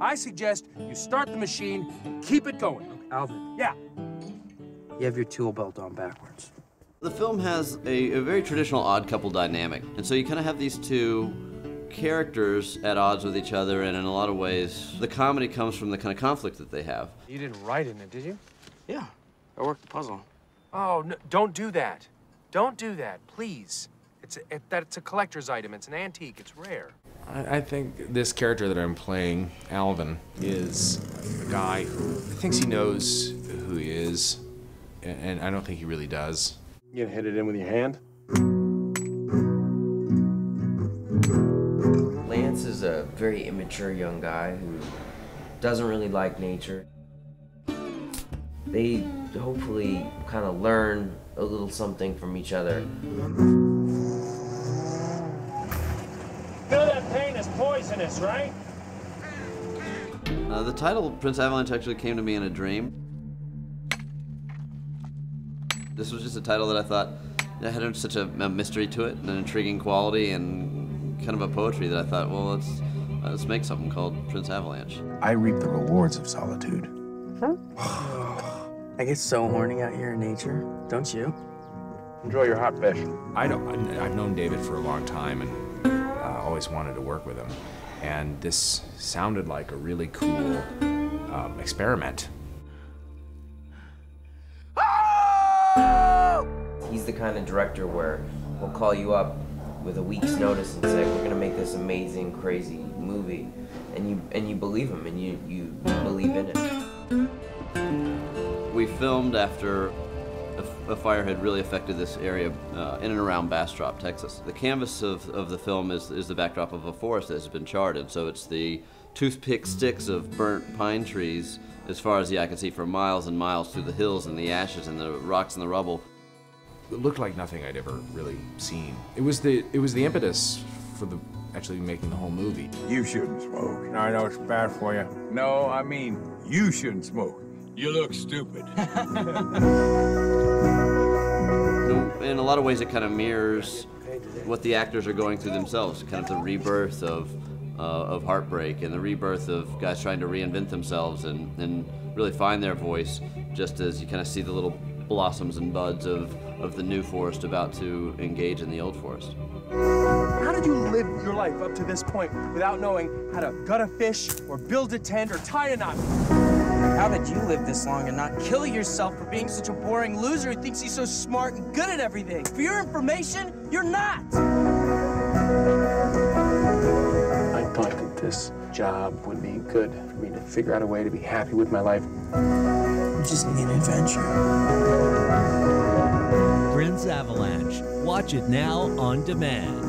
I suggest you start the machine and keep it going. Alvin. Yeah. You have your tool belt on backwards. The film has a very traditional odd couple dynamic, and so you kind of have these two characters at odds with each other, and in a lot of ways, the comedy comes from the kind of conflict that they have. You didn't write in it, did you? Yeah, I worked the puzzle. Oh, no, don't do that. Don't do that, please. It's a collector's item. It's an antique. It's rare. I think this character that I'm playing, Alvin, is a guy who thinks he knows who he is, and I don't think he really does. You gonna hit it in with your hand? Lance is a very immature young guy who doesn't really like nature. They hopefully kind of learn a little something from each other. You know that paint is poisonous, right? The title, Prince Avalanche, actually came to me in a dream. This was just a title that I thought that had such a mystery to it, and an intriguing quality, and kind of a poetry that I thought, well, let's make something called Prince Avalanche. I reap the rewards of solitude. I get so horny out here in nature, don't you? Enjoy your hot fish. I've known David for a long time, and always wanted to work with him. And this sounded like a really cool experiment. He's the kind of director where he'll call you up with a week's notice and say, we're gonna make this amazing, crazy movie. And you believe him, and you believe in it. We filmed after a fire had really affected this area in and around Bastrop, Texas. The canvas of the film is the backdrop of a forest that has been charred, and so it's the toothpick sticks of burnt pine trees as far as the eye can see for miles and miles through the hills and the ashes and the rocks and the rubble. It looked like nothing I'd ever really seen. It was the impetus for actually making the whole movie. You shouldn't smoke. I know it's bad for you. No, I mean, you shouldn't smoke. You look stupid. In a lot of ways, it kind of mirrors what the actors are going through themselves, kind of the rebirth of heartbreak and the rebirth of guys trying to reinvent themselves and really find their voice, just as you kind of see the little blossoms and buds of the new forest about to engage in the old forest. How did you live your life up to this point without knowing how to gut a fish or build a tent or tie a knot? How did you live this long and not kill yourself for being such a boring loser who thinks he's so smart and good at everything? For your information, you're not! I thought that this job would be good for me to figure out a way to be happy with my life. You just need an adventure. Prince Avalanche. Watch it now on demand.